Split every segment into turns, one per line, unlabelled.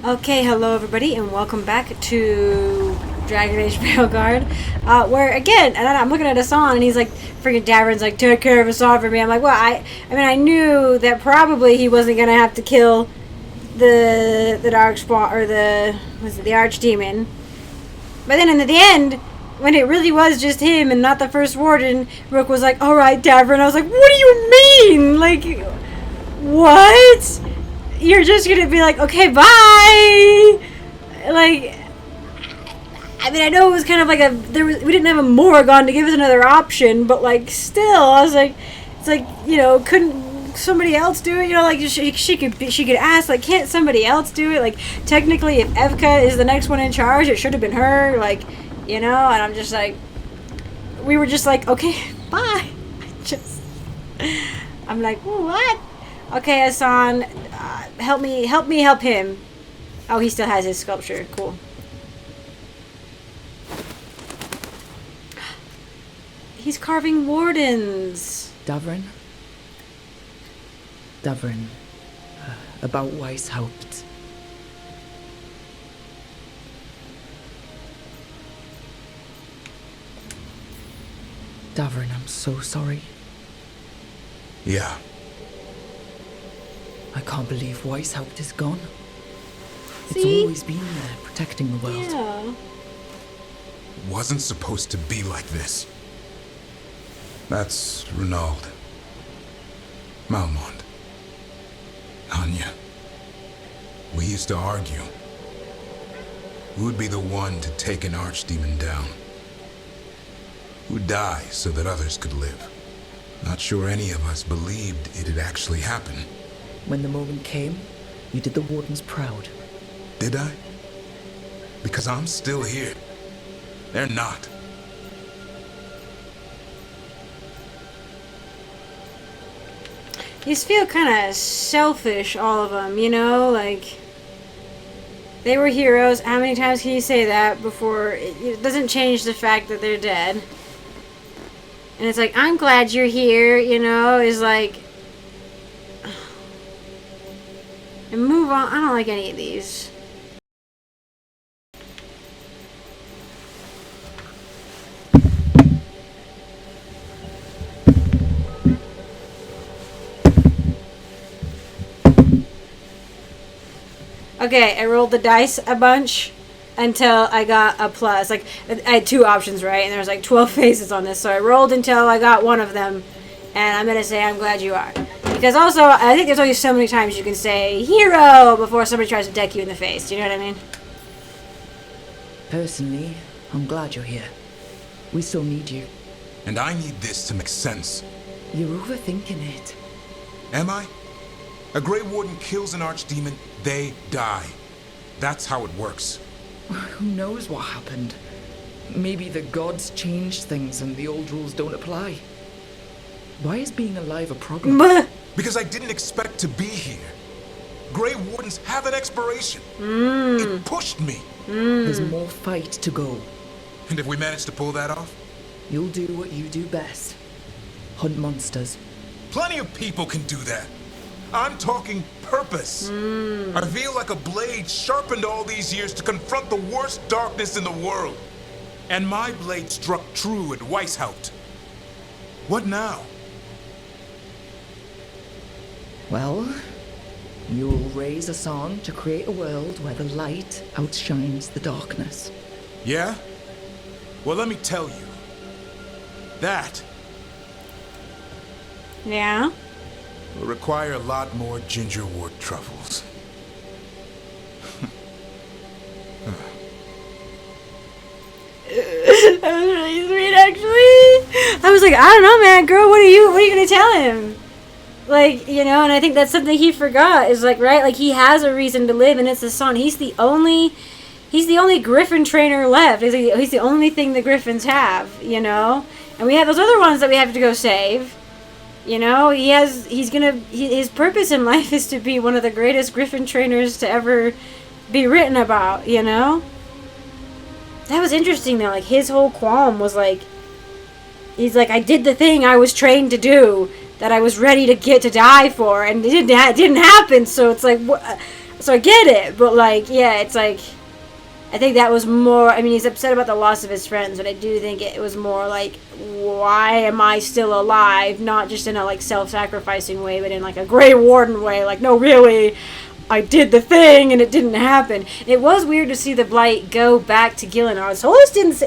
Okay, hello everybody, and welcome back to Dragon Age Veilguard, where again, and I'm looking at Hassan, and he's like, freaking Davrin's like, take care of Hassan for me. I'm like, well, I mean, I knew that probably he wasn't gonna have to kill the Darkspawn, or the Archdemon, but then in the end, when it really was just him and not the First Warden, Rook was like, alright, Davrin. I was like, what do you mean? Like, what? You're just gonna be like, okay, bye. Like, I mean, I know it was kind of like we didn't have a Morrigan to give us another option, but like, still, I was like, it's like, you know, couldn't somebody else do it? You know, like she could ask, like, can't somebody else do it? Like, technically, if Evka is the next one in charge, it should have been her. Like, you know, and I'm just like, we were just like, okay, bye. I'm like, what? Okay, Hassan, help me help him. Oh, he still has his sculpture. Cool. He's carving wardens.
Davrin, about Weisshaupt. Davrin, I'm so sorry.
Yeah.
I can't believe Weisshaupt is gone.
See?
It's always been there, protecting the world.
Yeah.
Wasn't supposed to be like this. That's Renaud. Malmont. Anya. We used to argue. Who would be the one to take an archdemon down? Who'd die so that others could live? Not sure any of us believed it'd actually happen.
When the moment came, you did the Wardens proud.
Did I? Because I'm still here. They're not.
These feel kind of selfish, all of them, you know? Like, they were heroes. How many times can you say that before it doesn't change the fact that they're dead? And it's like, I'm glad you're here, you know? Is like, and move on. I don't like any of these. Okay, I rolled the dice a bunch until I got a plus. Like, I had two options, right? And there was like 12 faces on this, so I rolled until I got one of them. And I'm gonna say, I'm glad you are. Because also, I think there's only so many times you can say hero before somebody tries to deck you in the face. Do you know what I mean?
Personally, I'm glad you're here. We still need you.
And I need this to make sense.
You're overthinking it.
Am I? A Grey Warden kills an archdemon, they die. That's how it works.
Who knows what happened? Maybe the gods changed things and the old rules don't apply. Why is being alive a problem?
Because I didn't expect to be here. Grey Wardens have an expiration. It pushed me.
There's more fight to go.
And if we manage to pull that off?
You'll do what you do best. Hunt monsters.
Plenty of people can do that. I'm talking purpose. I feel like a blade sharpened all these years to confront the worst darkness in the world. And my blade struck true at Weisshaupt. What now?
Well, you'll raise a song to create a world where the light outshines the darkness.
Yeah? Well, let me tell you. That
Yeah.
will require a lot more gingerwort truffles.
That was really sweet, actually. I was like, I don't know, man, girl, what are you gonna tell him? Like, you know, and I think that's something he forgot, is like, right, like, he has a reason to live, and it's the son. He's the only Griffin trainer left. He's the only thing the Griffins have, you know? And we have those other ones that we have to go save. You know, his purpose in life is to be one of the greatest Griffin trainers to ever be written about, you know? That was interesting, though. Like, his whole qualm was like, he's like, I did the thing I was trained to do, that I was ready to die for, and it didn't happen, so it's like, So I get it, but like, yeah, it's like, I think that was more, I mean, he's upset about the loss of his friends, but I do think it was more like, why am I still alive? Not just in a like self-sacrificing way, but in like a Grey Warden way. Like, no, really, I did the thing and it didn't happen. It was weird to see the Blight go back to Gillenard. Solas didn't say,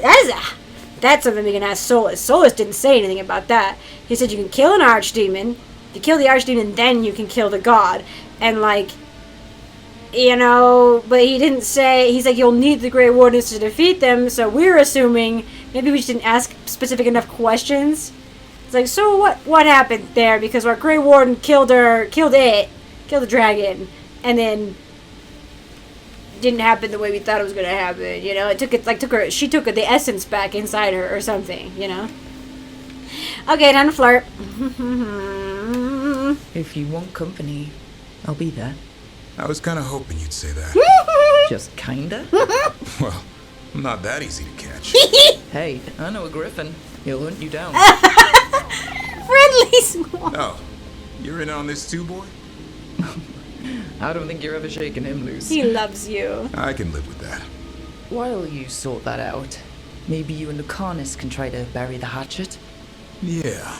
that's something we can ask Solas. Solas didn't say anything about that. He said you can kill an archdemon. If you kill the archdemon, then you can kill the god. And like, you know, but he didn't say, he's like, you'll need the Grey Wardens to defeat them, so we're assuming, maybe we just didn't ask specific enough questions. It's like, so what happened there? Because our Grey Warden killed the dragon, and then didn't happen the way we thought it was going to happen, you know? She took the essence back inside her or something, you know? Okay, time to flirt.
If you want company, I'll be there.
I was kind of hoping you'd say that.
Just kinda?
Well, I'm not that easy to catch.
Hey, I know a griffin. He'll hunt you down.
Friendly swan.
Oh, you're in on this too, boy?
I don't think you're ever shaking him loose.
He loves you.
I can live with that.
While you sort that out, maybe you and Lucanis can try to bury the hatchet?
Yeah,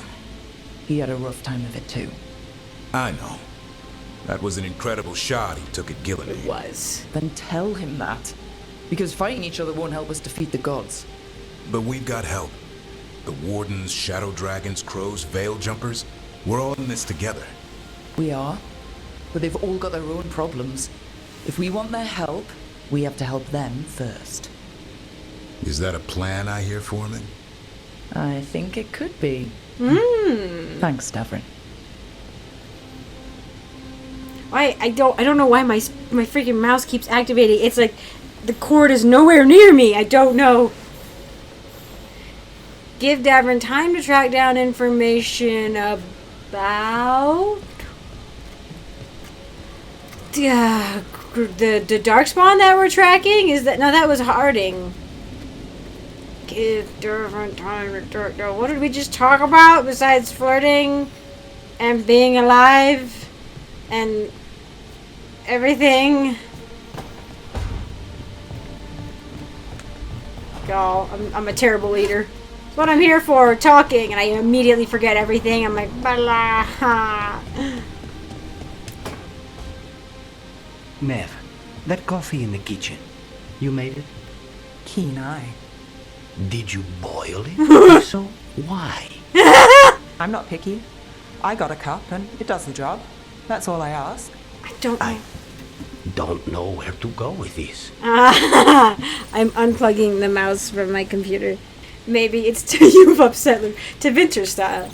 He had a rough time of it too.
I know. That was an incredible shot he took at
It
Gillenard.
was.
Then tell him that. Because fighting each other won't help us defeat the gods.
But we've got help. The Wardens, Shadow Dragons, Crows, Veil Jumpers, we're all in this together.
We are. But they've all got their own problems. If we want their help, we have to help them first.
Is that a plan I hear, Foreman?
I think it could be. Thanks, Davrin.
I don't know why my freaking mouse keeps activating. It's like the cord is nowhere near me. I don't know. Give Davrin time to track down information about the darkspawn that we're tracking. Is that no? That was Harding. Give Davrin time to track down. What did we just talk about besides flirting and being alive and everything? Y'all, I'm a terrible leader. That's what I'm here for, talking, and I immediately forget everything. I'm like, blah.
Neve, that coffee in the kitchen, you made it?
Keen eye.
Did you boil it? If so, why?
I'm not picky. I got a cup and it does the job. That's all I ask.
I don't know.
I don't know where to go with this.
I'm unplugging the mouse from my computer. Maybe it's to you've upset to Vinter style.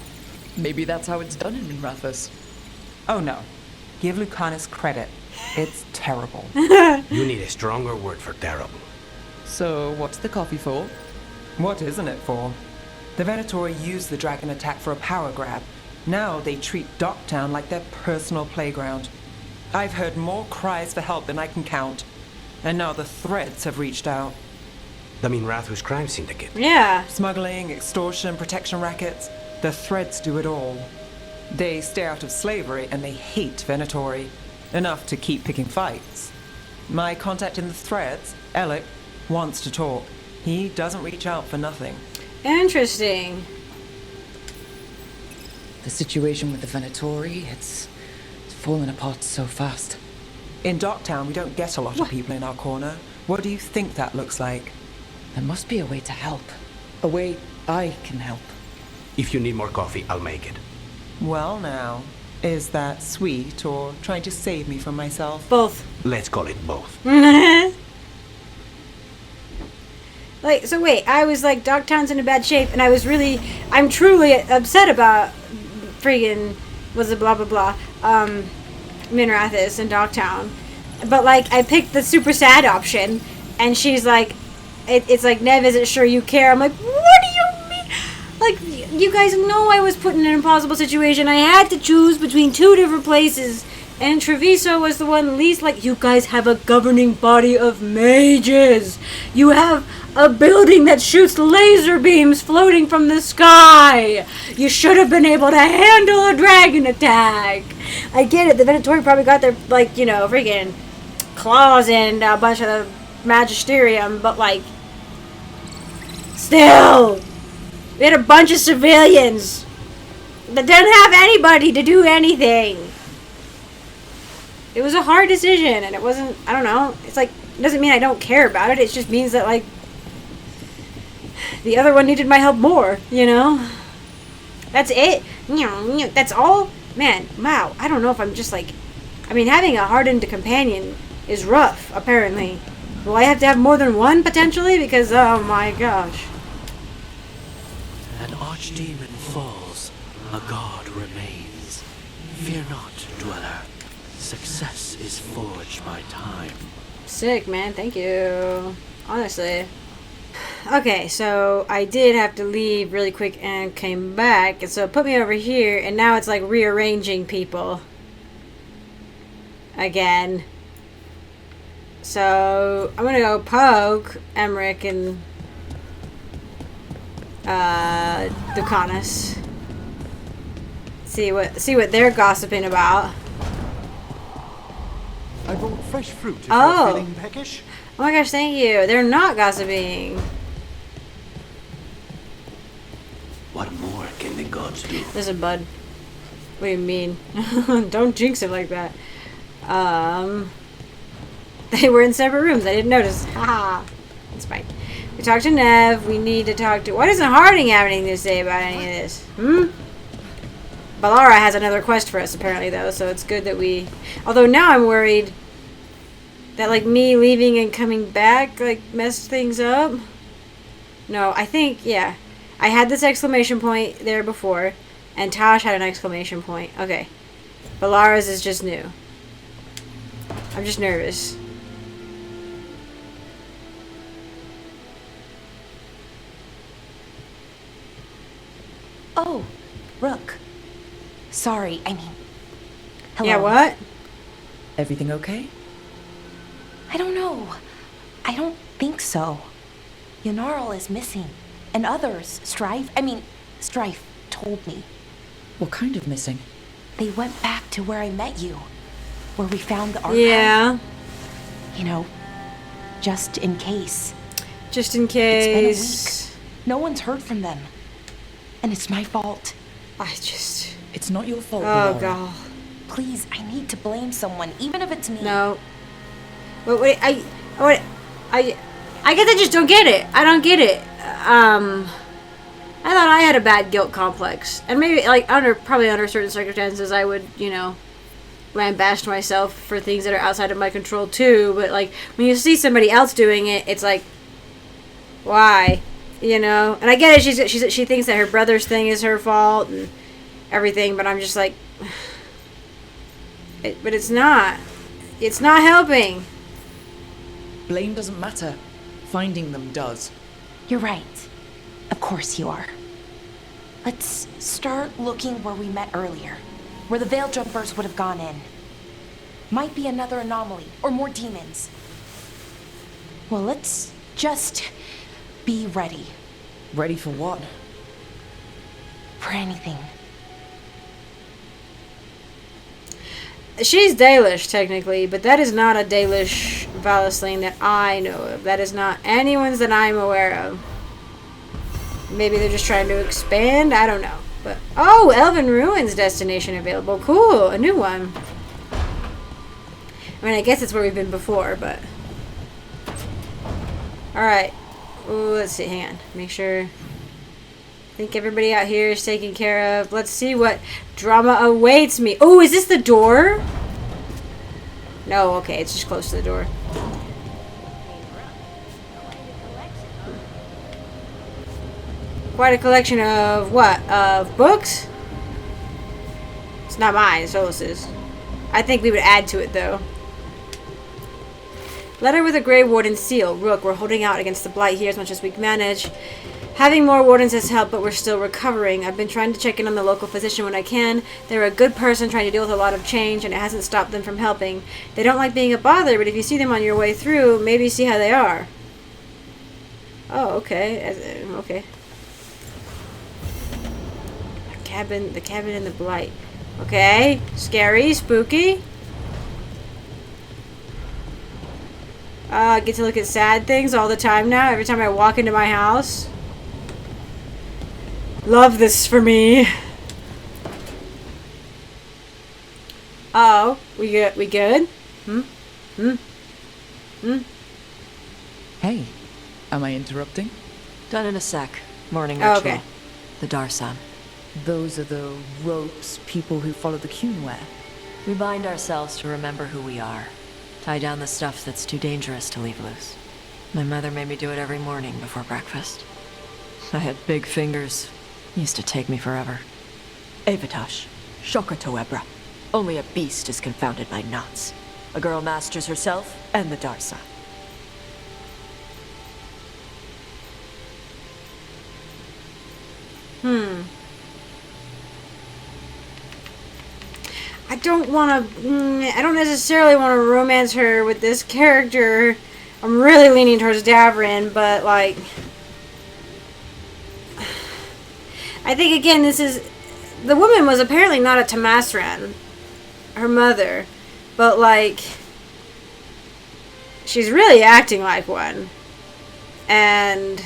Maybe that's how it's done in Rathus.
Oh no. Give Lucanis credit. It's terrible.
You need a stronger word for terrible.
So, what's the coffee for?
What isn't it for? The Venatori used the dragon attack for a power grab. Now they treat Docktown like their personal playground. I've heard more cries for help than I can count. And now the Threads have reached out.
I mean Rathus Crime Syndicate.
Yeah.
Smuggling, extortion, protection rackets. The Threads do it all. They stay out of slavery and they hate Venatori. Enough to keep picking fights. My contact in the Threads, Alec, wants to talk. He doesn't reach out for nothing.
Interesting.
The situation with the Venatori, it's fallen apart so fast.
In Docktown, we don't get a lot of people in our corner. What do you think that looks like?
There must be a way to help. A way I can help.
If you need more coffee, I'll make it.
Well now, is that sweet or trying to save me from myself?
Both.
Let's call it both.
Like, so wait, I was like, Dogtown's in a bad shape, and I'm truly upset about friggin', was it blah blah blah, Minrathis and Dogtown. But like, I picked the super sad option, and she's like, it's like, Neve isn't sure you care. I'm like, what do you mean? Like, you guys know I was put in an impossible situation. I had to choose between two different places, and Treviso was the one least like. You guys have a governing body of mages. You have a building that shoots laser beams floating from the sky. You should have been able to handle a dragon attack. I get it. The Venatori probably got their, like, you know, freaking claws and a bunch of the magisterium, but like, still, we had a bunch of civilians that didn't have anybody to do anything. It was a hard decision, and it wasn't, I don't know, it's like, it doesn't mean I don't care about it, it just means that, like, the other one needed my help more, you know? That's it. That's all. Man, wow, I don't know if I'm just like, I mean, having a hardened companion is rough, apparently. Will I have to have more than one, potentially? Because, oh my gosh.
An archdemon falls, a god remains. Fear not, dweller. Success is forged by time.
Sick, man. Thank you. Honestly. Okay, so I did have to leave really quick and came back. And so it put me over here, and now it's like rearranging people. Again. So I'm gonna go poke Emmerich and Lucanis. See what they're gossiping about.
I brought fresh fruit if
Oh.
you're feeling peckish.
Oh my gosh, thank you. They're not gossiping.
What more can the gods do?
Listen, bud. What do you mean? Don't jinx it like that. They were in separate rooms. I didn't notice. Haha. It's fine. We talked to Neve. We need to talk to... Why doesn't Harding have anything to say about any of this? Bellara has another quest for us, apparently, though, so it's good that we... Although now I'm worried that, like, me leaving and coming back, like, messed things up. No, I think, yeah. I had this exclamation point there before, and Taash had an exclamation point. Okay. Bellara's is just new. I'm just nervous.
Oh, Rook. Sorry, I mean... Hello.
Yeah, what?
Everything okay?
I don't know. I don't think so. Ynnarl is missing. And others, Strife told me.
What kind of missing?
They went back to where I met you. Where we found the archive.
Yeah.
You know, just in case.
Just in
It's been a
case.
week. No one's heard from them. And it's my fault.
I just...
It's not your fault,
Oh,
Bellara.
God.
Please, I need to blame someone, even if it's me.
No. Wait, I guess I just don't get it. I don't get it. I thought I had a bad guilt complex. And maybe, like, probably under certain circumstances, I would, you know, lambaste myself for things that are outside of my control, too. But, like, when you see somebody else doing it, it's like, why? You know? And I get it, she thinks that her brother's thing is her fault and everything, but I'm just like... but it's not. It's not helping.
Blame doesn't matter. Finding them does.
You're right. Of course you are. Let's start looking where we met earlier. Where the Veil Jumpers would have gone in. Might be another anomaly, or more demons. Well, let's just be ready.
Ready for what?
For anything.
She's Dalish, technically, but that is not a Dalish Valisling that I know of. That is not anyone's that I'm aware of. Maybe they're just trying to expand? I don't know. But oh, Elven Ruins destination available. Cool, a new one. I mean, I guess it's where we've been before, but... Alright. Let's see, hang on. Make sure... I think everybody out here is taken care of. Let's see what drama awaits me. Oh, is this the door? No, okay, it's just close to the door. Quite a collection of what? Of books? It's not mine, it's Solas's. I think we would add to it, though. Letter with a Grey Warden seal. Rook, we're holding out against the blight here as much as we can manage. Having more wardens has helped, but we're still recovering. I've been trying to check in on the local physician when I can. They're a good person trying to deal with a lot of change, and it hasn't stopped them from helping. They don't like being a bother, but if you see them on your way through, maybe see how they are. Oh, okay. Okay. The cabin in the blight. Okay. Scary, spooky. I get to look at sad things all the time now, every time I walk into my house. Love this for me. Oh, we good?
Hey, am I interrupting?
Done in a sec. Morning ritual.
Okay.
The Darsan.
Those are the ropes people who follow the Cune wear.
We bind ourselves to remember who we are. Tie down the stuff that's too dangerous to leave loose. My mother made me do it every morning before breakfast. I had big fingers. Used to take me forever.
Avatash, Shokratoebra. Only a beast is confounded by knots. A girl masters herself and the Darsa.
I don't necessarily want to romance her with this character. I'm really leaning towards Davrin, but like, I think again, the woman was apparently not a Tamasran, her mother, but like, she's really acting like one, and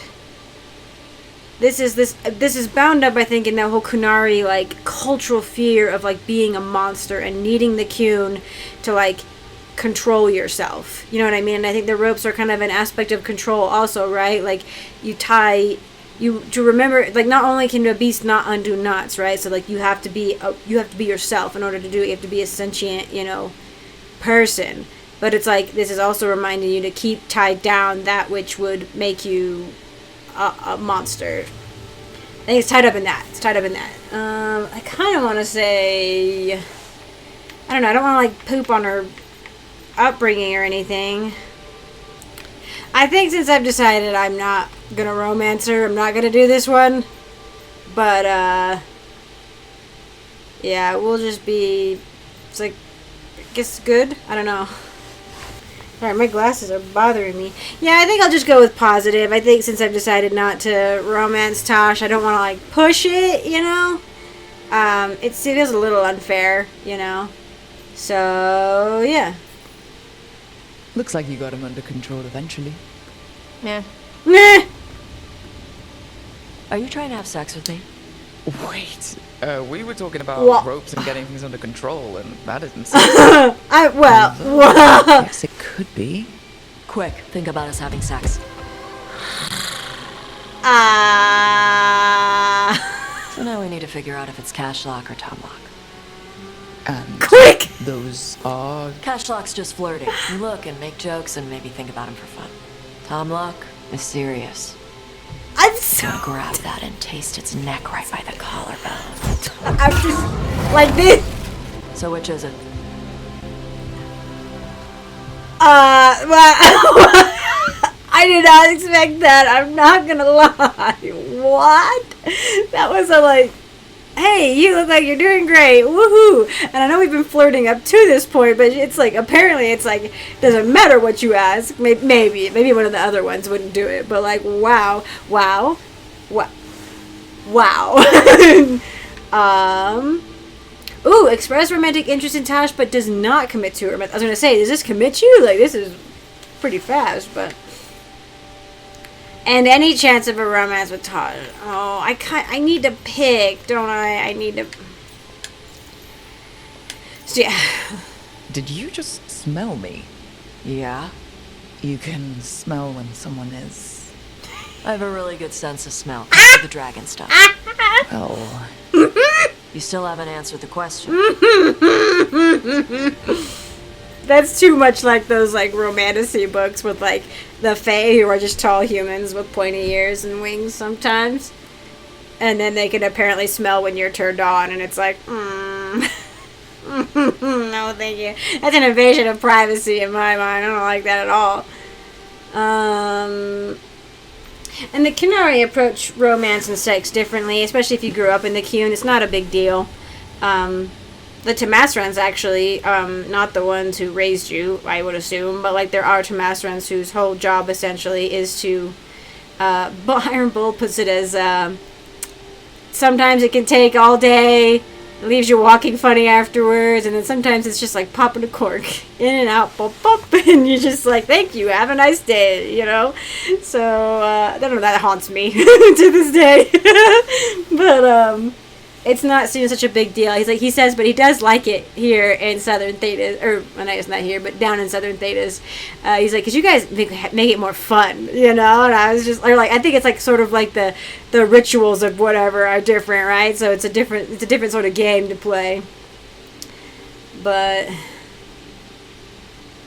this is bound up, I think, in that whole Kunari like cultural fear of like being a monster and needing the Cune to like control yourself. You know what I mean? And I think the ropes are kind of an aspect of control also, right? Like to remember, like, not only can a beast not undo knots, right? So like you have to be yourself in order to do it. You have to be a sentient, person. But it's like this is also reminding you to keep tied down that which would make you a monster. I think it's tied up in that. I kind of want to say, I don't know. I don't want to like poop on her upbringing or anything. I think since I've decided I'm not gonna romance her, I'm not gonna do this one. But yeah, we'll just be. It's like, I guess good. I don't know. Alright, my glasses are bothering me. Yeah, I think I'll just go with positive. I think since I've decided not to romance Taash, I don't want to, like, push it, it feels a little unfair, So, yeah.
Looks like you got him under control eventually.
Yeah.
Nah.
Are you trying to have sex with me?
Wait, we were talking about
What?
ropes and getting things under control, and that isn't. Yes, it could be.
Quick, think about us having sex. So now we need to figure out if it's cash lock or Tom lock.
And
Quick!
those are.
Cash lock's just flirting. You look and make jokes and maybe think about him for fun. Tom lock is serious.
I'm so...
Gonna grab that and taste its neck right by the collarbone.
I'm just... like this.
So which is it?
Well, I did not expect that. I'm not gonna lie. What? That was a like, hey, you look like you're doing great. Woohoo! And I know we've been flirting up to this point, but it's like, apparently it's like, doesn't matter what you ask. Maybe one of the other ones wouldn't do it, but like, wow. Ooh, express romantic interest in Taash, but does not commit to her. I was gonna say, does this commit you? Like, this is pretty fast, but... And any chance of a romance with Taash. Oh, I need to pick, don't I? I need to... So, yeah.
Did you just smell me?
Yeah.
You can smell when someone is.
I have a really good sense of smell. The dragon stuff.
Well.
You still haven't answered the question.
That's too much like those like romantasy books with like the Fae who are just tall humans with pointy ears and wings sometimes. And then they can apparently smell when you're turned on, and it's like, no thank you. That's an invasion of privacy in my mind. I don't like that at all. And the Kunari approach romance and sex differently, especially if you grew up in the Cune. It's not a big deal. The Tamasrans actually, not the ones who raised you, I would assume, but like there are Tamasrans whose whole job essentially is to, Iron Bull puts it as, sometimes it can take all day, It leaves you walking funny afterwards, and then sometimes it's just like popping a cork in and out, pop, pop, and you're just like, thank you, have a nice day, you know? So, I don't know, that haunts me to this day. But, it's not seen as such a big deal. He says, but he does like it here in Southern Thetas, or, well, no, it's not here, but down in Southern Thetas. He's like, because you guys make it more fun, you know? And I was just, or like, I think it's like sort of like the rituals of whatever are different, right? So it's a different sort of game to play. But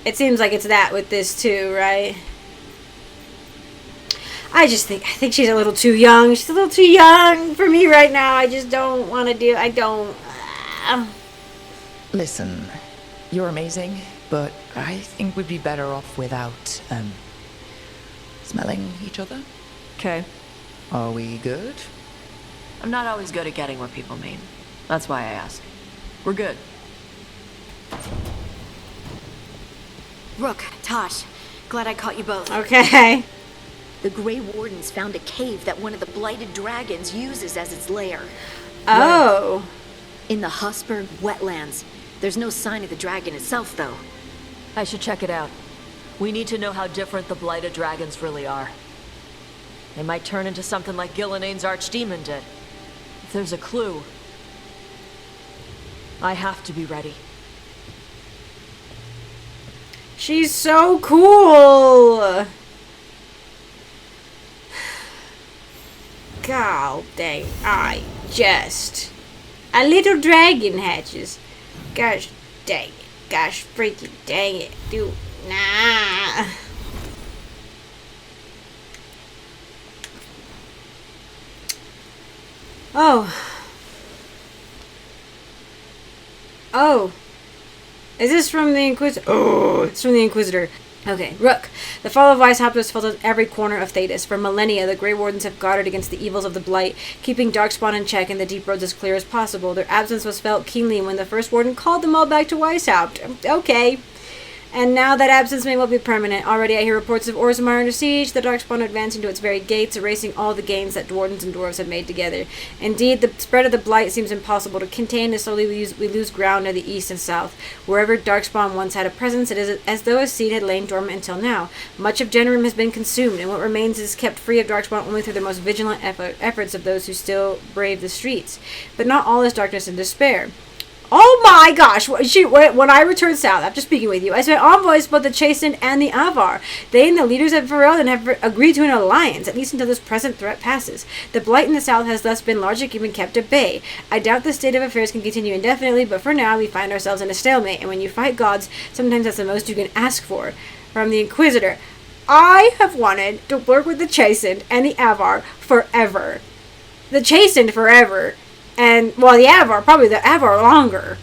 it seems like it's that with this too, right? I think she's a little too young. She's a little too young for me right now. I just don't want to do. I don't.
Listen, you're amazing, but I think we'd be better off without, smelling each other.
Okay.
Are we good?
I'm not always good at getting what people mean. That's why I ask. We're good.
Rook, Taash, glad I caught you both.
Okay.
The Grey Wardens found a cave that one of the Blighted Dragons uses as its lair.
Oh.
In the Husberg wetlands. There's no sign of the dragon itself, though.
I should check it out. We need to know how different the Blighted Dragons really are. They might turn into something like Gillenane's archdemon did. If there's a clue, I have to be ready.
She's so cool. God dang, a little dragon hatches. Gosh dang it. Gosh freaking dang it. Dude, nah. Oh. Is this from the Inquisitor? Oh, it's from the Inquisitor. Okay, Rook. The fall of Weisshaupt was felt in every corner of Thedas. For millennia, the Grey Wardens have guarded against the evils of the Blight, keeping Darkspawn in check and the deep roads as clear as possible. Their absence was felt keenly when the first Warden called them all back to Weisshaupt. Okay. And now that absence may well be permanent. Already I hear reports of Orzammar under siege, the Darkspawn advancing to its very gates, erasing all the gains that Wardens and Dwarves have made together. Indeed, the spread of the Blight seems impossible to contain, as slowly we lose ground near the east and south. Wherever Darkspawn once had a presence, it is as though a seed had lain dormant until now. Much of Generum has been consumed, and what remains is kept free of Darkspawn only through the most vigilant efforts of those who still brave the streets. But not all is darkness and despair. Oh my gosh! When I returned south, after speaking with you, I sent envoys both the Chastened and the Avar. They and the leaders of Ferelden have agreed to an alliance, at least until this present threat passes. The Blight in the south has thus been largely kept at bay. I doubt this state of affairs can continue indefinitely, but for now we find ourselves in a stalemate, and when you fight gods, sometimes that's the most you can ask for. From the Inquisitor, I have wanted to work with the Chastened and the Avar forever. The Chastened forever. And, well, the Avar, probably the Avar longer.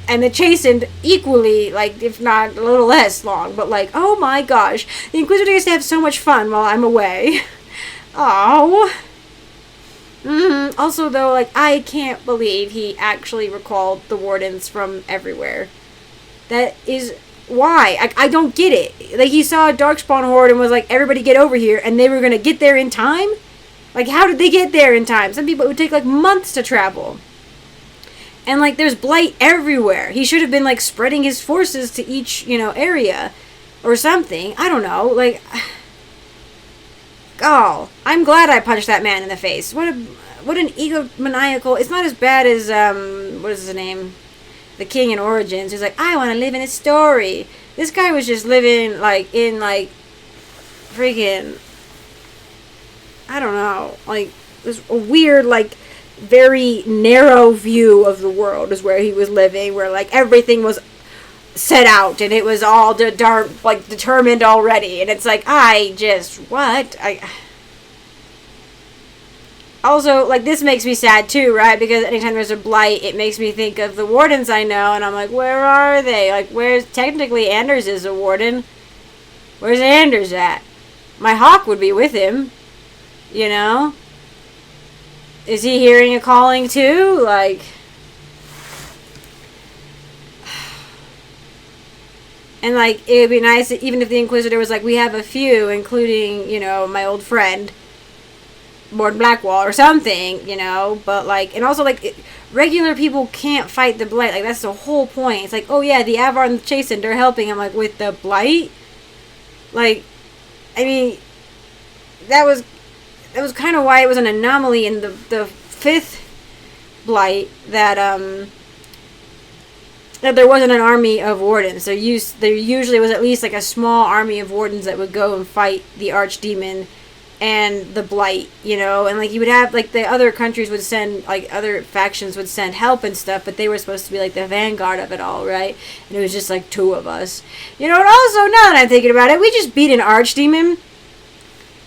And the Chastened equally, like, if not a little less long. But, like, oh my gosh. The Inquisitor used to have so much fun while I'm away. Oh. Also, though, like, I can't believe he actually recalled the Wardens from everywhere. That is... why? I don't get it. Like, he saw a Darkspawn horde and was like, everybody get over here. And they were going to get there in time? Like, how did they get there in time? Some people, it would take, like, months to travel. And, like, there's Blight everywhere. He should have been, like, spreading his forces to each, you know, area. Or something. I don't know. Like, oh, I'm glad I punched that man in the face. What an egomaniacal... It's not as bad as, what is his name? The King in Origins. He's like, I want to live in a story. This guy was just living, like, in, like, freaking... I don't know, like, this a weird, like, very narrow view of the world is where he was living, where, like, everything was set out, and it was all determined already, and it's like, what? Also, like, this makes me sad, too, right, because anytime there's a Blight, it makes me think of the Wardens I know, and I'm like, where are they? Like, technically, Anders is a Warden. Where's Anders at? My Hawk would be with him. You know? Is he hearing a calling too? Like... And, like, it would be nice, even if the Inquisitor was like, we have a few, including, you know, my old friend. Lord Blackwall or something, you know, but like, and also like, regular people can't fight the Blight, like, that's the whole point. It's like, oh yeah, the Avar and the Chastened, they're helping. I'm like, with the Blight? Like, I mean, that was kind of why it was an anomaly in the 5th Blight that there wasn't an army of wardens. There usually was at least like a small army of wardens that would go and fight the Archdemon and the Blight, you know, and like you would have like the other countries would send, like other factions would send help and stuff, but they were supposed to be like the vanguard of it all, right? And it was just like 2 of us, you know. And also, now that I'm thinking about it, we just beat an Archdemon,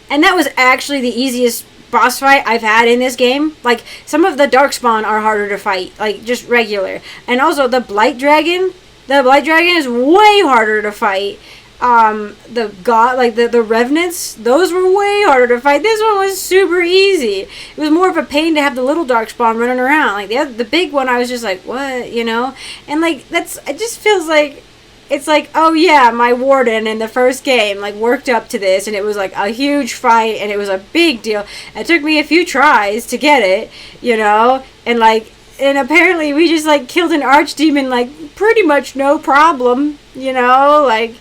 and that was actually the easiest boss fight I've had in this game. Like, some of the Darkspawn are harder to fight, like just regular, and also the Blight Dragon is way harder to fight. The Revenants, those were way harder to fight. This one was super easy. It was more of a pain to have the little Darkspawn running around. Like, the big one, I was just like, what, you know? And, like, it just feels like, it's like, oh yeah, my Warden in the first game, like, worked up to this, and it was, like, a huge fight, and it was a big deal. It took me a few tries to get it, you know? And, like, and apparently we just, like, killed an Archdemon, like, pretty much no problem, you know? Like,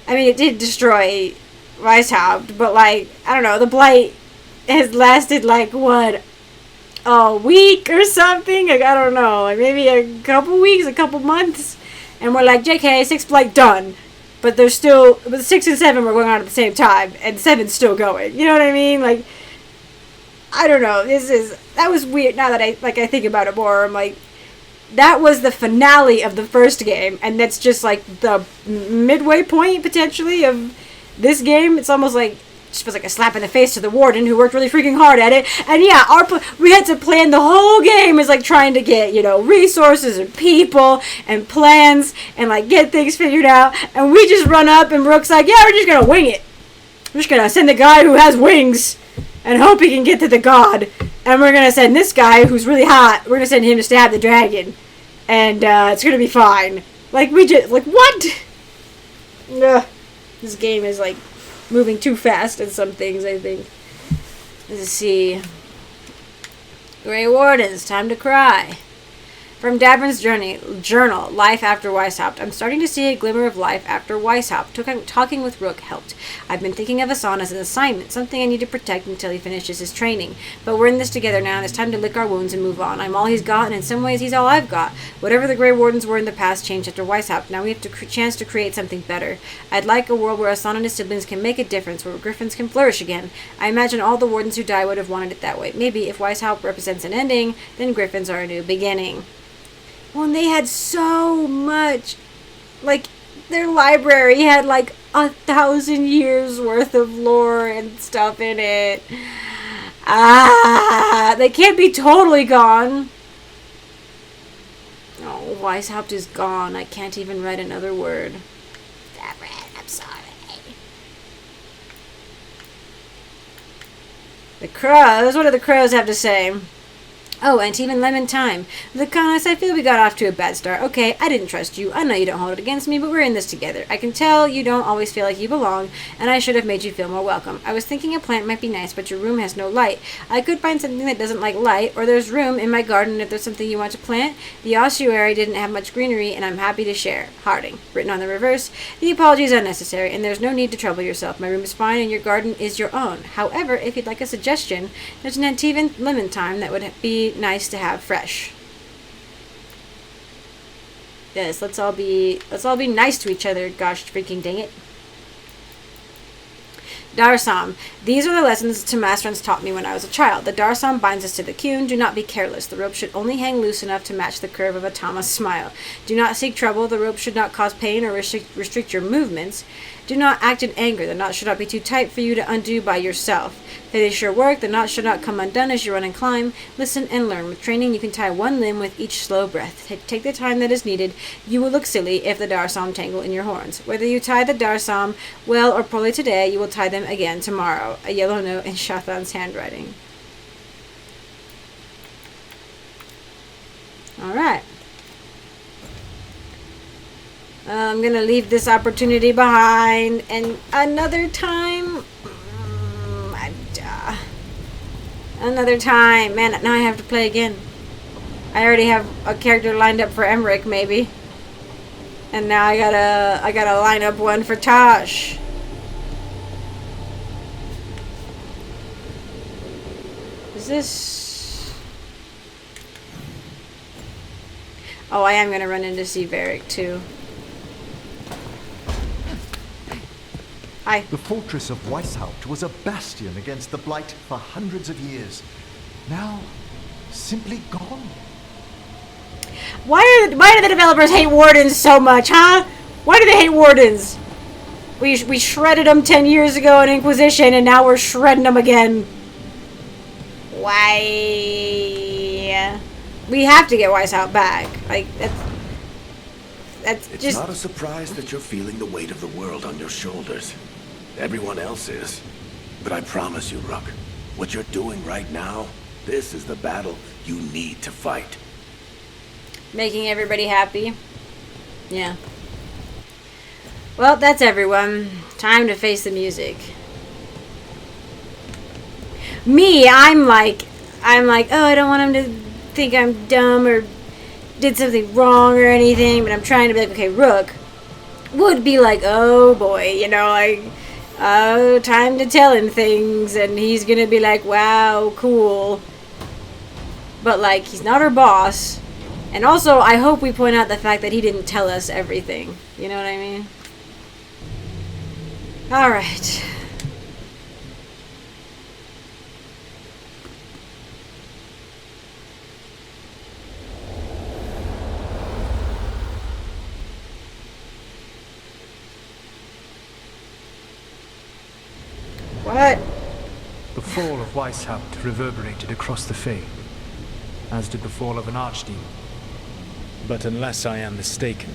I mean, it did destroy Weisshaupt, but, like, I don't know, the Blight has lasted, like, what, a week or something? Like, I don't know, like, maybe a couple weeks, a couple months, and we're like, JK, 6 Blight done, but there's still, but 6 and 7 were going on at the same time, and 7's still going, you know what I mean? Like, I don't know, that was weird. Now that I think about it more, I'm like, that was the finale of the first game, and that's just like the midway point potentially of this game. It's almost like, just was like a slap in the face to the Warden, who worked really freaking hard at it. And yeah, we had to plan the whole game as like trying to get, you know, resources and people and plans and like get things figured out. And we just run up, and Brooke's like, yeah, we're just gonna wing it. We're just gonna send the guy who has wings and hope he can get to the god. And we're gonna send this guy who's really hot, we're gonna send him to stab the dragon. And it's gonna be fine. Like, we just, like, what? Ugh. This game is, like, moving too fast in some things, I think. Let's see. Grey Wardens, time to cry. From Davrin's journal, Life After Weisshaupt. I'm starting to see a glimmer of life after Weisshaupt. Talking with Rook helped. I've been thinking of Hassan as an assignment, something I need to protect until he finishes his training. But we're in this together now, and it's time to lick our wounds and move on. I'm all he's got, and in some ways he's all I've got. Whatever the Grey Wardens were in the past changed after Weisshaupt. Now we have the chance to create something better. I'd like a world where Hassan and his siblings can make a difference, where Griffins can flourish again. I imagine all the Wardens who die would have wanted it that way. Maybe if Weisshaupt represents an ending, then Griffins are a new beginning. Well, and they had so much, like, their library had, like, 1,000 years worth of lore and stuff in it. They can't be totally gone. Oh, Weisshaupt is gone. I can't even write another word. Davrin, I'm sorry. The crows, what do the crows have to say? Oh, and even lemon time. Lucanis, I feel we got off to a bad start. Okay, I didn't trust you. I know you don't hold it against me, but we're in this together. I can tell you don't always feel like you belong, and I should have made you feel more welcome. I was thinking a plant might be nice, but your room has no light. I could find something that doesn't like light, or there's room in my garden if there's something you want to plant. The ossuary didn't have much greenery, and I'm happy to share. Harding. Written on the reverse. The apology is unnecessary, and there's no need to trouble yourself. My room is fine, and your garden is your own. However, if you'd like a suggestion, there's an Antivan lemon thyme that would be nice to have fresh. Yes, let's all be nice to each other, gosh freaking dang it. Darsam. These are the lessons Tamastrans taught me when I was a child. The Darsam binds us to the Qun. Do not be careless. The rope should only hang loose enough to match the curve of a Tama's smile. Do not seek trouble. The rope should not cause pain or restrict your movements. Do not act in anger. The knot should not be too tight for you to undo by yourself. Finish your work. The knot should not come undone as you run and climb. Listen and learn. With training, you can tie one limb with each slow breath. Take the time that is needed. You will look silly if the Darsam tangle in your horns. Whether you tie the Darsam well or poorly today, you will tie them again tomorrow. A yellow note in Shathan's handwriting. Alright. I'm going to leave this opportunity behind, and another time, Another time. Man, now I have to play again. I already have a character lined up for Emmerich, maybe. And now I gotta line up one for Taash. Is this... Oh, I am gonna run into Severic too. Hi.
The fortress of Weisshaupt was a bastion against the Blight for hundreds of years. Now, simply gone.
Why do the developers hate Wardens so much, huh? Why do they hate Wardens? We shredded them 10 years ago in Inquisition, and now we're shredding them again. Why? We have to get Weisshaupt back. Like, that's
it's
just...
not a surprise that you're feeling the weight of the world on your shoulders. Everyone else is. But I promise you, Rook, what you're doing right now, this is the battle you need to fight.
Making everybody happy. Yeah. Well, that's everyone. Time to face the music. Me, I'm like, oh, I don't want him to think I'm dumb or did something wrong or anything, but I'm trying to be like, okay, Rook would be like, oh boy, you know, like, oh, time to tell him things, and he's gonna be like, wow, cool. But like, he's not our boss. And also, I hope we point out the fact that he didn't tell us everything. You know what I mean? Alright. What?
The fall of Weisshaupt reverberated across the Fae, as did the fall of an archdemon.
But unless I am mistaken,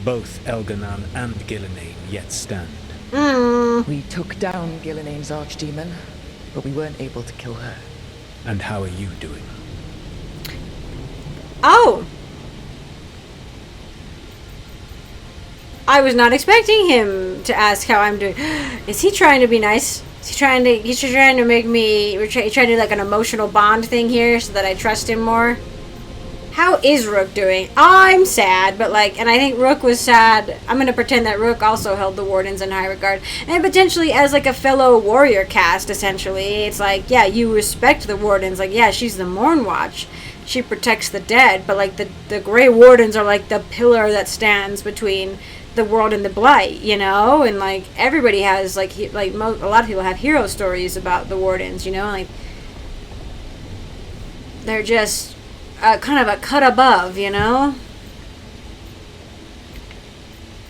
both Elganan and Gillenane yet stand.
We took down Gillenane's archdemon, but we weren't able to kill her.
And how are you doing?
Oh! I was not expecting him to ask how I'm doing. Is he trying to be nice? Is he trying to, he's trying to make me, trying to do like an emotional bond thing here so that I trust him more? How is Rook doing? I'm sad, but like, and I think Rook was sad. I'm going to pretend that Rook also held the Wardens in high regard. And potentially as like a fellow warrior caste, essentially. It's like, yeah, you respect the Wardens. Like, yeah, she's the Mournwatch. She protects the dead. But like the Grey Wardens are like the pillar that stands between the world and the Blight, you know? And like, everybody has like, a lot of people have hero stories about the Wardens, you know? Like, they're just... kind of a cut above, you know?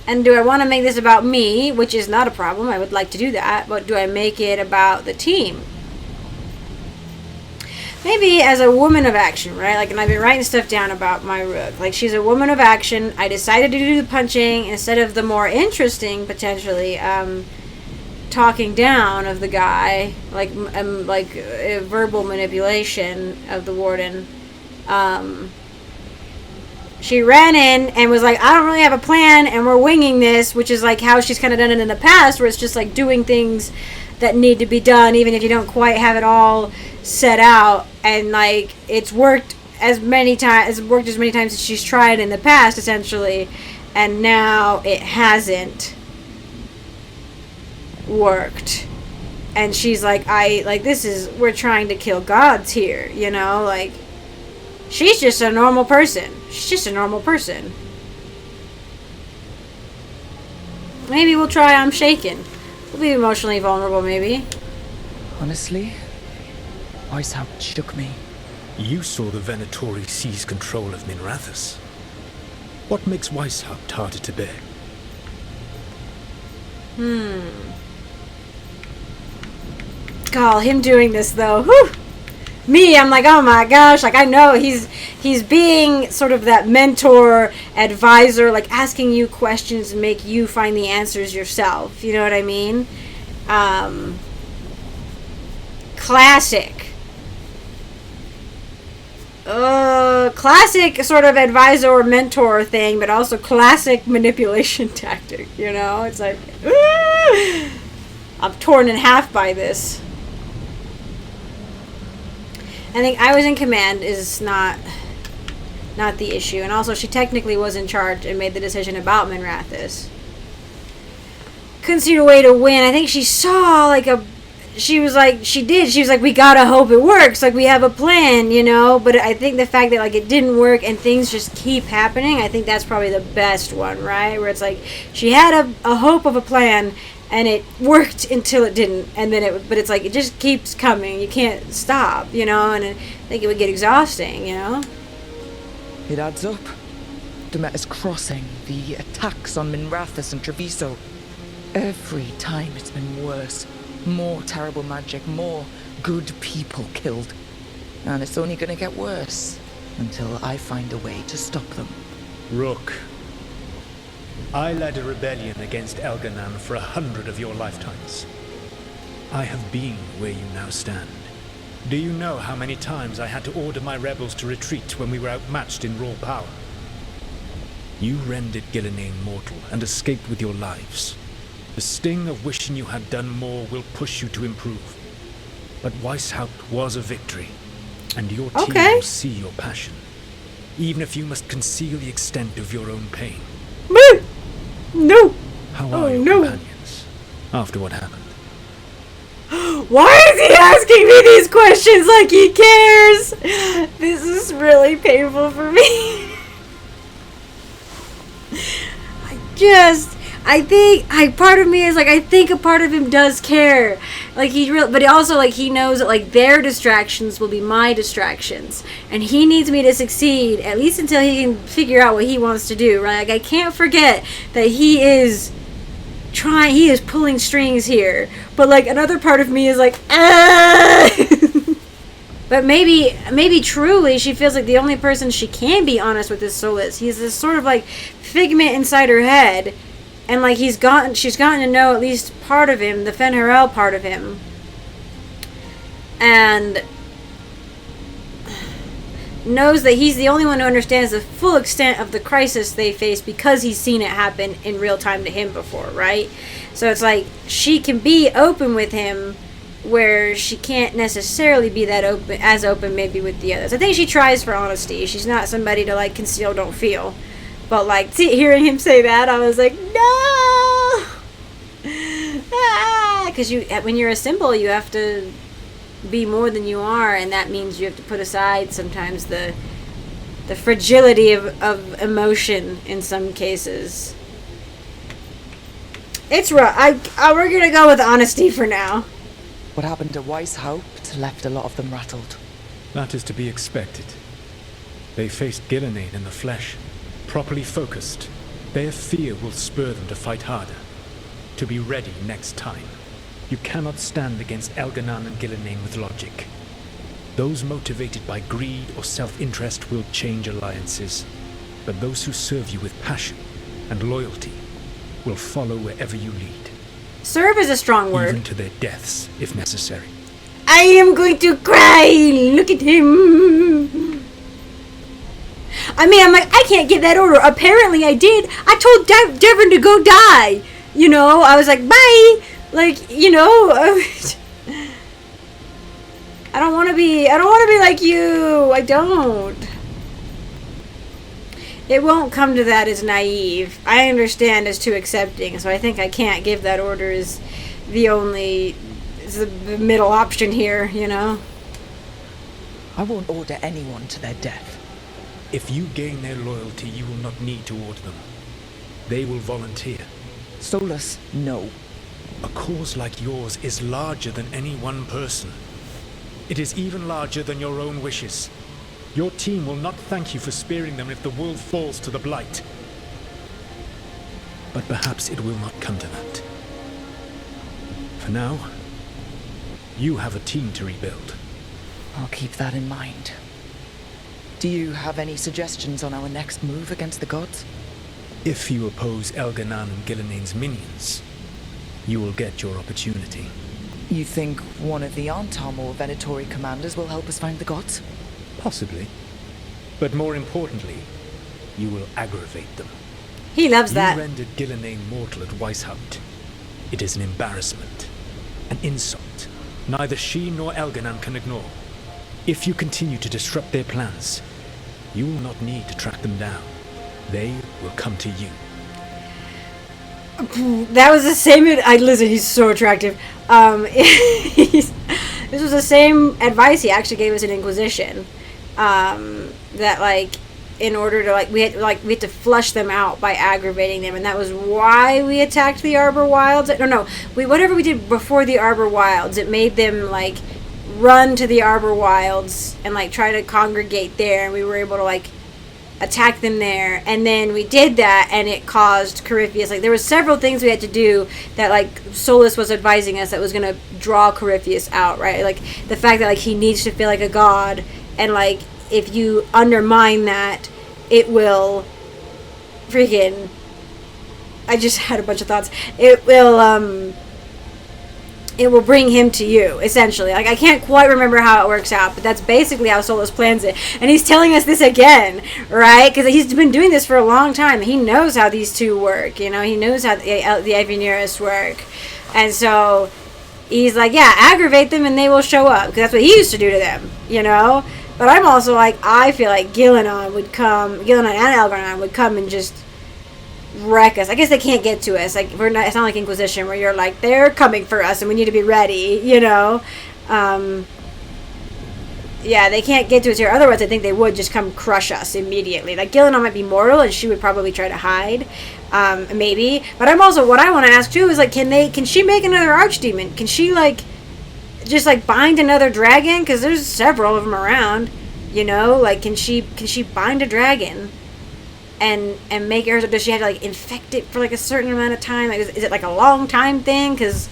And do I want to make this about me, which is not a problem, I would like to do that, but do I make it about the team? Maybe as a woman of action, right? Like, and I've been writing stuff down about my Rook. Like, she's a woman of action. I decided to do the punching instead of the more interesting, potentially, talking down of the guy, like verbal manipulation of the Warden. She ran in and was like, I don't really have a plan and we're winging this, which is like how she's kind of done it in the past, where it's just like doing things that need to be done even if you don't quite have it all set out. And like, it's worked as many times as she's tried in the past, essentially, and now it hasn't worked. And she's like, we're trying to kill gods here, you know, like, she's just a normal person. She's just a normal person. Maybe we'll try I'm Shaken. We'll be emotionally vulnerable, maybe.
Honestly, Weisshaupt shook me.
You saw the Venatori seize control of Minrathous. What makes Weisshaupt harder to bear?
God, him doing this though. Whew. Me, I'm like, oh my gosh, like I know he's being sort of that mentor, advisor, like asking you questions and make you find the answers yourself. You know what I mean? Classic sort of advisor or mentor thing, but also classic manipulation tactic, you know? It's like, I'm torn in half by this. I think I was in command is not the issue. And also, she technically was in charge and made the decision about Minrathous. Couldn't see a way to win. I think she saw, like, she was like, we gotta hope it works. Like, we have a plan, you know? But I think the fact that, like, it didn't work and things just keep happening, I think that's probably the best one, right? Where it's like, she had a hope of a plan, and it worked until it didn't. And then but it's like, it just keeps coming. You can't stop, you know? And I think it would get exhausting, you know?
It adds up. Demeter's Crossing, the attacks on Minrathous and Treviso. Every time it's been worse. More terrible magic, more good people killed. And it's only gonna get worse until I find a way to stop them.
Rook, I led a rebellion against Elganan for 100 of your lifetimes. I have been where you now stand. Do you know how many times I had to order my rebels to retreat when we were outmatched in raw power? You rendered Gillenane mortal and escaped with your lives. The sting of wishing you had done more will push you to improve. But Weisshaupt was a victory, and your team will see your passion, even if you must conceal the extent of your own pain.
No!
How are your companions after what happened?
Why is he asking me these questions like he cares? This is really painful for me. I think part of me is like, I think a part of him does care. Like, but also, like, he knows that, like, their distractions will be my distractions. And he needs me to succeed, at least until he can figure out what he wants to do, right? Like, I can't forget that he is pulling strings here. But, like, another part of me is like, ah! But maybe truly she feels like the only person she can be honest with is Solas. He's this sort of, like, figment inside her head. And, like, she's gotten to know at least part of him, the Fen'Harel part of him. And knows that he's the only one who understands the full extent of the crisis they face because he's seen it happen in real time to him before, right? So it's like, she can be open with him where she can't necessarily be that open maybe with the others. I think she tries for honesty. She's not somebody to, like, conceal, don't feel. But, like, hearing him say that, I was like, no! Because when you're a symbol, you have to be more than you are, and that means you have to put aside sometimes the fragility of emotion in some cases. It's rough. We're going to go with honesty for now.
What happened to Weisshaupt left a lot of them rattled.
That is to be expected. They faced Gillenane in the flesh. Properly focused, their fear will spur them to fight harder, to be ready next time. You cannot stand against Elganan and Gillenane with logic. Those motivated by greed or self-interest will change alliances, but those who serve you with passion and loyalty will follow wherever you lead.
Serve is a strong word.
Even to their deaths, if necessary.
I am going to cry! Look at him! I mean, I'm like, I can't get that order. Apparently I did. I told Davrin to go die. You know, I was like, bye. Like, you know, I don't want to be like you. I don't. It won't come to that as naive. I understand as too accepting. So I think I can't give that order as the middle option here, you know.
I won't order anyone to their death.
If you gain their loyalty, you will not need to order them. They will volunteer.
Solas, no.
A cause like yours is larger than any one person. It is even larger than your own wishes. Your team will not thank you for sparing them if the world falls to the Blight. But perhaps it will not come to that. For now, you have a team to rebuild.
I'll keep that in mind. Do you have any suggestions on our next move against the gods?
If you oppose Elganan and Gillenane's minions, you will get your opportunity.
You think one of the Antam or Venatori commanders will help us find the gods?
Possibly. But more importantly, you will aggravate them.
He loves that.
You rendered Gillenane mortal at Weisshaupt. It is an embarrassment, an insult. Neither she nor Elganan can ignore. If you continue to disrupt their plans, you will not need to track them down. They will come to you.
That was the same. Listen, he's so attractive. This was the same advice he actually gave us in Inquisition. That like, in order to we had to flush them out by aggravating them, and that was why we attacked the Arbor Wilds. No, whatever we did before the Arbor Wilds, it made them like run to the Arbor Wilds and like try to congregate there, and we were able to like attack them there. And then we did that, and it caused Corypheus, like there was several things we had to do that like Solas was advising us that was gonna draw Corypheus out, right? Like the fact that like he needs to feel like a god, and like if you undermine that, it will freaking, I just had a bunch of thoughts. It will bring him to you, essentially. Like, I can't quite remember how it works out, but that's basically how Solas plans it. And he's telling us this again, right? Because he's been doing this for a long time. He knows how these two work, you know? He knows how the Avenirists work. And so he's like, yeah, aggravate them and they will show up. Because that's what he used to do to them, you know? But I'm also like, I feel like Gillenon and Algernon would come and just wreck us. I guess they can't get to us. Like it's not like Inquisition where you're like, they're coming for us and we need to be ready, you know? Yeah, they can't get to us here. Otherwise, I think they would just come crush us immediately. Like, Gillenon might be mortal and she would probably try to hide. Maybe. But what I want to ask too is like, can she make another archdemon? Can she like just like bind another dragon? Because there's several of them around, you know? Like, can she bind a dragon and make it, or does she have to like infect it for like a certain amount of time? Like, is it like a long time thing? Because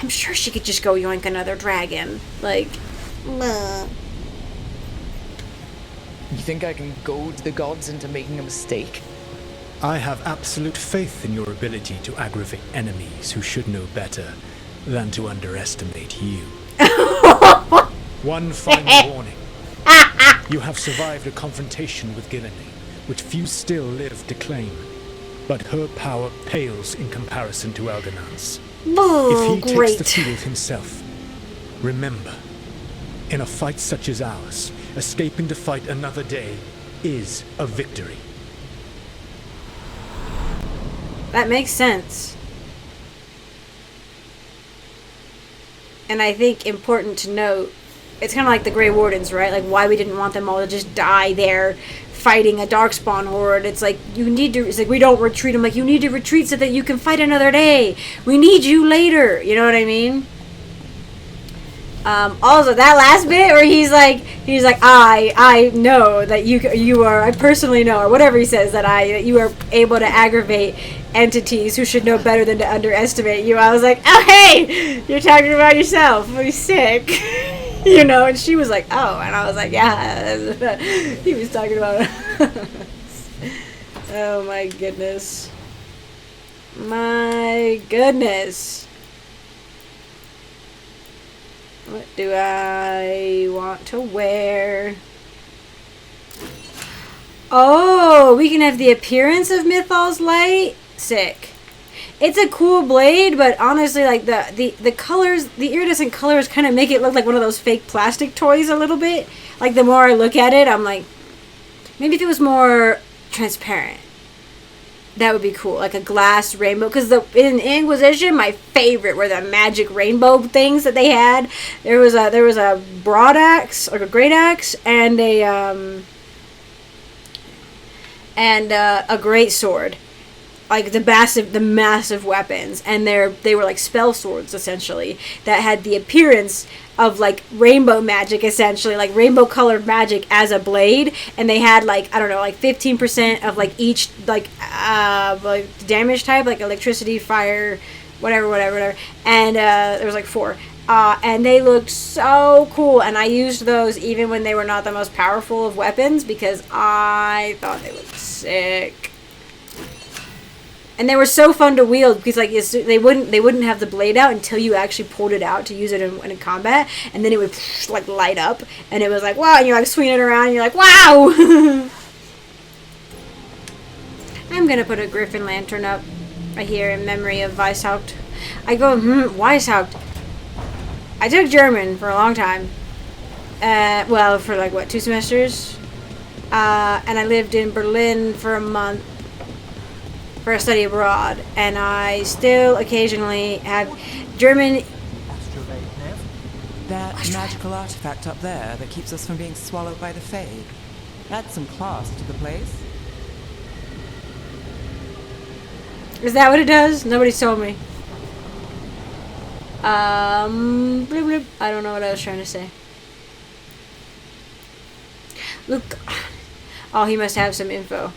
I'm sure she could just go yoink another dragon. Like,
you think I can goad the gods into making a mistake?
I have absolute faith in your ability to aggravate enemies who should know better than to underestimate you. One final warning. You have survived a confrontation with Gillenon, which few still live to claim. But her power pales in comparison to Algernon's. If he takes the field himself, remember, in a fight such as ours, escaping to fight another day is a victory.
That makes sense. And I think important to note, it's kind of like the Grey Wardens, right? Like why we didn't want them all to just die there fighting a Darkspawn horde. It's like, it's like we don't retreat. I'm like, you need to retreat so that you can fight another day. We need you later. You know what I mean? Also, that last bit where he's like, I know that you are, I personally know, or whatever he says, that you are able to aggravate entities who should know better than to underestimate you. I was like, oh hey, you're talking about yourself. Are you sick? You know, and she was like, oh, and I was like, yeah, he was talking about oh my goodness. My goodness. What do I want to wear? Oh, we can have the appearance of Mythal's Light. Sick. It's a cool blade, but honestly, like the colors, the iridescent colors kind of make it look like one of those fake plastic toys a little bit. Like the more I look at it, I'm like, maybe if it was more transparent, that would be cool. Like a glass rainbow. Because in Inquisition, my favorite were the magic rainbow things that they had. There was a broad axe, like a great axe, and a great sword. Like the massive weapons, and they were like spell swords essentially that had the appearance of like rainbow magic, essentially like rainbow colored magic as a blade, and they had like, I don't know, like 15% of like each like damage type, like electricity, fire, whatever, and there was like 4. And they looked so cool, and I used those even when they were not the most powerful of weapons because I thought they looked sick. And they were so fun to wield because like they wouldn't have the blade out until you actually pulled it out to use it in combat, and then it would like light up, and it was like wow, and you're like swinging it around, and you're like wow. I'm gonna put a Griffin lantern up right here in memory of Weisshaupt. I go Weisshaupt. I took German for a long time. well, for like, what, 2 semesters? And I lived in Berlin for a month for a study abroad. And I still occasionally have German...
That magical artifact up there that keeps us from being swallowed by the Fae. Add some class to the place.
Is that what it does? Nobody's told me. Bloop, bloop. I don't know what I was trying to say. Look. Oh, he must have some info.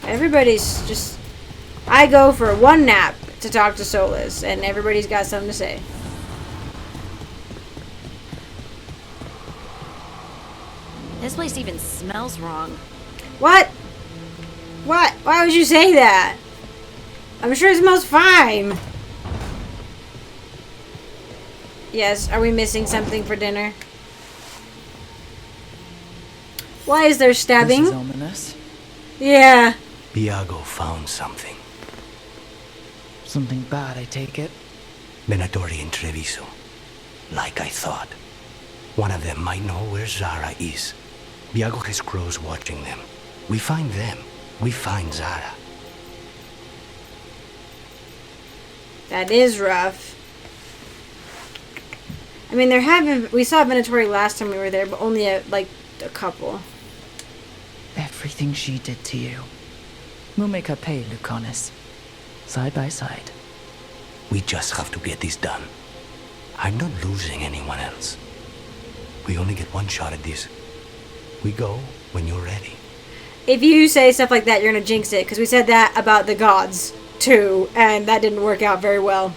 Everybody's just... I go for one nap to talk to Solas, and everybody's got something to say.
This place even smells wrong.
What? What? Why would you say that? I'm sure it smells fine. Yes, are we missing something for dinner? Why is there stabbing?
This is ominous.
Yeah.
Biago found something.
Something bad, I take it.
Venatori and Treviso. Like I thought. One of them might know where Zara is. Biago has crows watching them. We find them. We find Zara.
That is rough. I mean, we saw Venatori last time we were there, but only like a couple.
Everything she did to you. We'll make her pay, Lucanis. Side by side.
We just have to get this done. I'm not losing anyone else. We only get one shot at this. We go when you're ready.
If you say stuff like that, you're gonna jinx it, because we said that about the gods, too, and that didn't work out very well.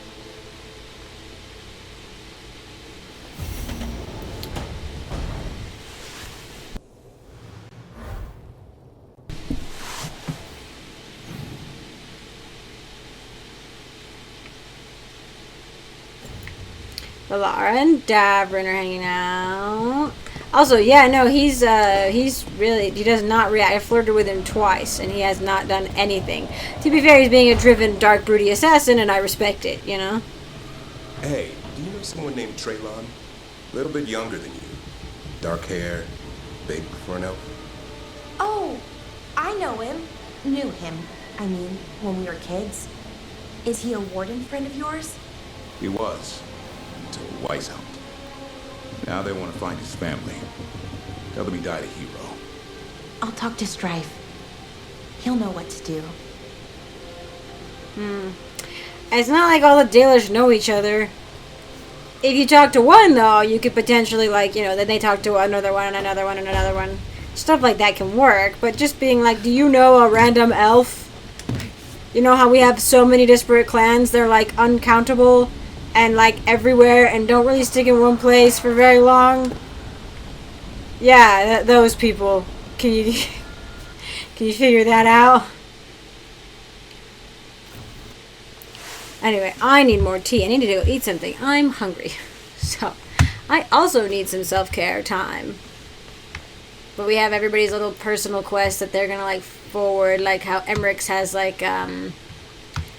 Bellara and Davrin are hanging out. Also, yeah, no, he's really, he does not react. I flirted with him twice, and he has not done anything. To be fair, he's being a driven, dark, broody assassin, and I respect it, you know?
Hey, do you know someone named Traylon? A little bit younger than you. Dark hair, big for an elf.
Oh, I know him. Knew him. I mean, when we were kids. Is he a warden friend of yours?
He was. Until Weisshaupt. Now they want to find his family. Tell them he died a hero.
I'll talk to Strife. He'll know what to do.
It's not like all the Dalish know each other. If you talk to one, though, you could potentially, like, you know, then they talk to another one and another one and another one. Stuff like that can work, but just being like, do you know a random elf? You know how we have so many disparate clans? They're, like, uncountable and, like, everywhere and don't really stick in one place for very long? Yeah, those people. Can you figure that out? Anyway, I need more tea. I need to go eat something. I'm hungry. So, I also need some self-care time. But we have everybody's little personal quest that they're gonna, like, forward. Like how Emmerich's has, like,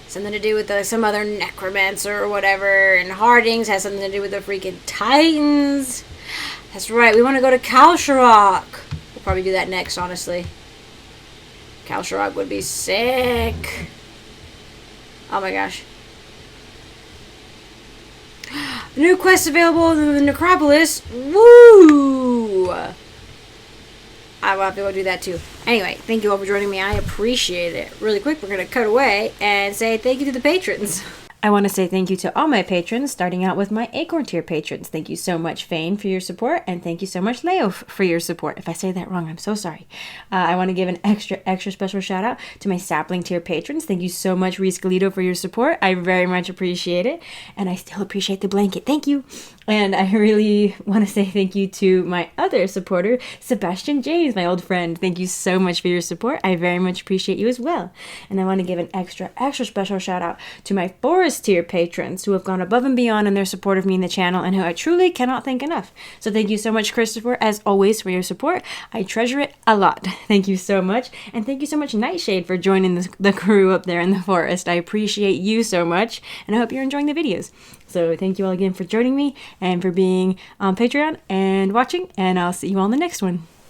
something to do with some other necromancer or whatever. And Harding's has something to do with the freaking Titans. That's right. We want to go to Kalsharok. We'll probably do that next, honestly. Kalsharok would be sick. Oh my gosh. New quest available in the Necropolis. Woo! I will have to go do that too. Anyway, thank you all for joining me. I appreciate it. Really quick, we're going to cut away and say thank you to the patrons. I want to say thank you to all my patrons, starting out with my Acorn tier patrons. Thank you so much, Fane, for your support, and thank you so much, Leo, for your support. If I say that wrong, I'm so sorry. I want to give an extra special shout out to my Sapling tier patrons. Thank you so much, Reese Galito, for your support. I very much appreciate it, and I still appreciate the blanket. Thank you. And I really want to say thank you to my other supporter, Sebastian James, my old friend. Thank you so much for your support. I very much appreciate you as well. And I want to give an extra special shout out to my Forest tier patrons who have gone above and beyond in their support of me in the channel and who I truly cannot thank enough. So thank you so much, Christopher, as always, for your support. I treasure it a lot. Thank you so much. And thank you so much, Nightshade, for joining the crew up there in the forest. I appreciate you so much, and I hope you're enjoying the videos. So thank you all again for joining me and for being on Patreon and watching, and I'll see you all in the next one.